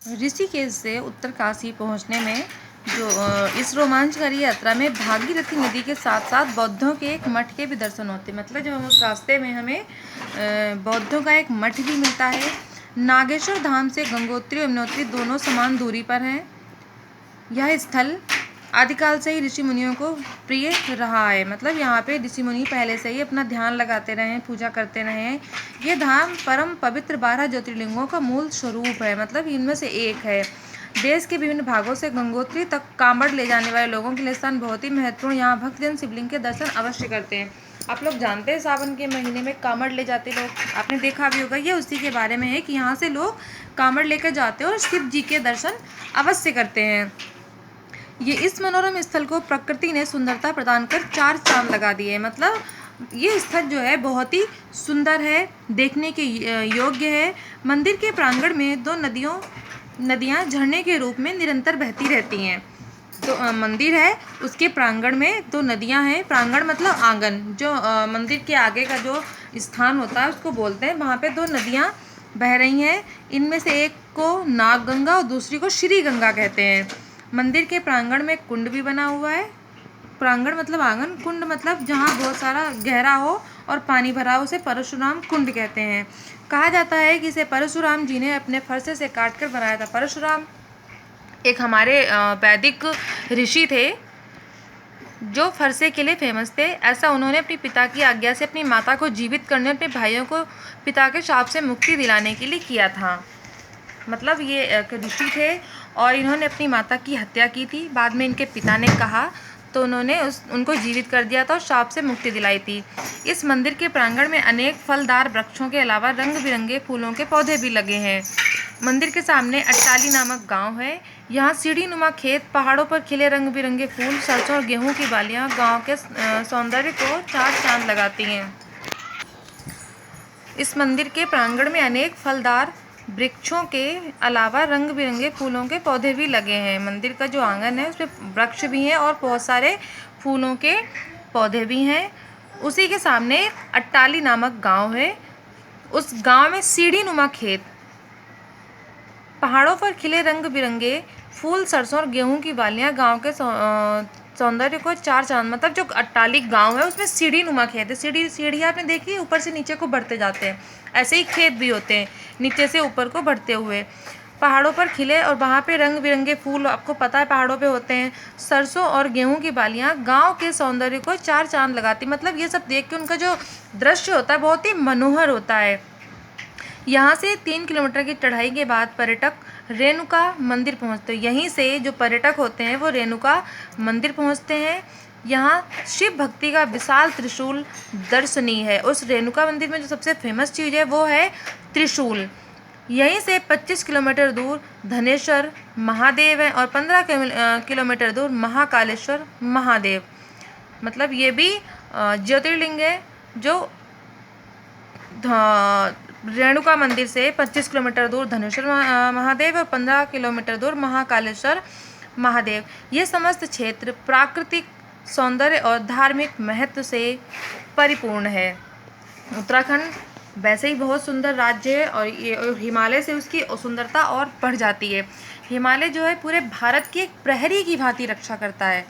ऋषिकेश से उत्तरकाशी पहुंचने में इस रोमांचकारी यात्रा में भागीरथी नदी के साथ साथ बौद्धों के एक मठ के भी दर्शन होते हैं। मतलब जब हम उस रास्ते में हमें बौद्धों का एक मठ भी मिलता है। नागेश्वर धाम से गंगोत्री और यमुनोत्री दोनों समान दूरी पर हैं। यह स्थल आदिकाल से ही ऋषि मुनियों को प्रिय रहा है। मतलब यहाँ पे ऋषि मुनि पहले से ही अपना ध्यान लगाते रहे हैं, पूजा करते रहे हैं। ये धाम परम पवित्र 12 ज्योतिर्लिंगों का मूल स्वरूप है। मतलब इनमें से एक है। देश के विभिन्न भागों से गंगोत्री तक कांवड़ ले जाने वाले लोगों के लिए स्थान बहुत ही महत्वपूर्ण। यहाँ भक्तजन शिवलिंग के दर्शन अवश्य करते हैं। आप लोग जानते हैं सावन के महीने में कांवड़ ले जाते लोग, आपने देखा भी होगा। ये उसी के बारे में है कि यहाँ से लोग कांवड़ लेकर जाते हैं और शिव जी के दर्शन अवश्य करते हैं। ये इस मनोरम स्थल को प्रकृति ने सुंदरता प्रदान कर 4 चांद लगा दिए। मतलब ये स्थल जो है बहुत ही सुंदर है, देखने के योग्य है। मंदिर के प्रांगण में 2 नदियाँ झरने के रूप में निरंतर बहती रहती हैं। तो मंदिर है, उसके प्रांगण में 2 नदियाँ हैं। प्रांगण मतलब आंगन, जो मंदिर के आगे का जो स्थान होता है उसको बोलते हैं। वहाँ पे 2 नदियाँ बह रही हैं। इनमें से एक को नागगंगा और दूसरी को श्री गंगा कहते हैं। मंदिर के प्रांगण में कुंड भी बना हुआ है। प्रांगण मतलब आंगन, कुंड मतलब जहाँ बहुत सारा गहरा हो और पानी भरा हो, उसे परशुराम कुंड कहते हैं। कहा जाता है कि इसे परशुराम जी ने अपने फरसे से काटकर बनाया था। परशुराम एक हमारे वैदिक ऋषि थे जो फरसे के लिए फेमस थे। ऐसा उन्होंने अपने पिता की आज्ञा से अपनी माता को जीवित करने और अपने भाइयों को पिता के शाप से मुक्ति दिलाने के लिए किया था। मतलब ये एक ऋषि थे और इन्होंने अपनी माता की हत्या की थी। बाद में इनके पिता ने कहा तो उन्होंने उनको जीवित कर दिया था और शाप से मुक्ति दिलाई थी। इस मंदिर के प्रांगण में अनेक फलदार वृक्षों के अलावा रंग बिरंगे फूलों के पौधे भी लगे हैं। मंदिर के सामने अट्टाली नामक गांव है। यहाँ सीढ़ी नुमा खेत, पहाड़ों पर खिले रंग बिरंगे फूल, सरसों और गेहूं की बालियाँ गांव के सौंदर्य को 4 चांद लगाती हैं। इस मंदिर के प्रांगण में अनेक फलदार वृक्षों के अलावा रंग बिरंगे फूलों के पौधे भी लगे हैं। मंदिर का जो आंगन है उसमें वृक्ष भी हैं और बहुत सारे फूलों के पौधे भी हैं। उसी के सामने अट्टाली नामक गांव है। उस गांव में सीढ़ी नुमा खेत, पहाड़ों पर खिले रंग बिरंगे फूल, सरसों और गेहूं की बालियां गांव के सौंदर्य को 4 चांद। मतलब जो अट्टाली गांव है उसमें सीढ़ी नुमा खेत है। सीढ़ी आपने देखी, ऊपर से नीचे को बढ़ते जाते हैं। ऐसे ही खेत भी होते हैं, नीचे से ऊपर को बढ़ते हुए। पहाड़ों पर खिले और वहाँ पे रंग बिरंगे फूल, आपको पता है पहाड़ों पे होते हैं। सरसों और गेहूं की बालियां गांव के सौंदर्य को 4 चांद लगाती। मतलब ये सब देख के उनका जो दृश्य होता है बहुत ही मनोहर होता है। यहाँ से 3 किलोमीटर की चढ़ाई के बाद पर्यटक रेणुका मंदिर पहुँचते हैं। यहीं से जो पर्यटक होते हैं वो रेणुका मंदिर पहुँचते हैं। यहाँ शिव भक्ति का विशाल त्रिशूल दर्शनीय है। उस रेणुका मंदिर में जो सबसे फेमस चीज़ है वो है त्रिशूल। यहीं से 25 किलोमीटर दूर धनेश्वर महादेव है और 15 किलोमीटर दूर महाकालेश्वर महादेव। मतलब ये भी ज्योतिर्लिंग है जो रेणुका मंदिर से 25 किलोमीटर दूर धनेश्वर महादेव और 15 किलोमीटर दूर महाकालेश्वर महादेव। ये समस्त क्षेत्र प्राकृतिक सौंदर्य और धार्मिक महत्व से परिपूर्ण है। उत्तराखंड वैसे ही बहुत सुंदर राज्य है और ये हिमालय से उसकी सुंदरता और बढ़ जाती है। हिमालय जो है पूरे भारत की एक प्रहरी की भांति रक्षा करता है।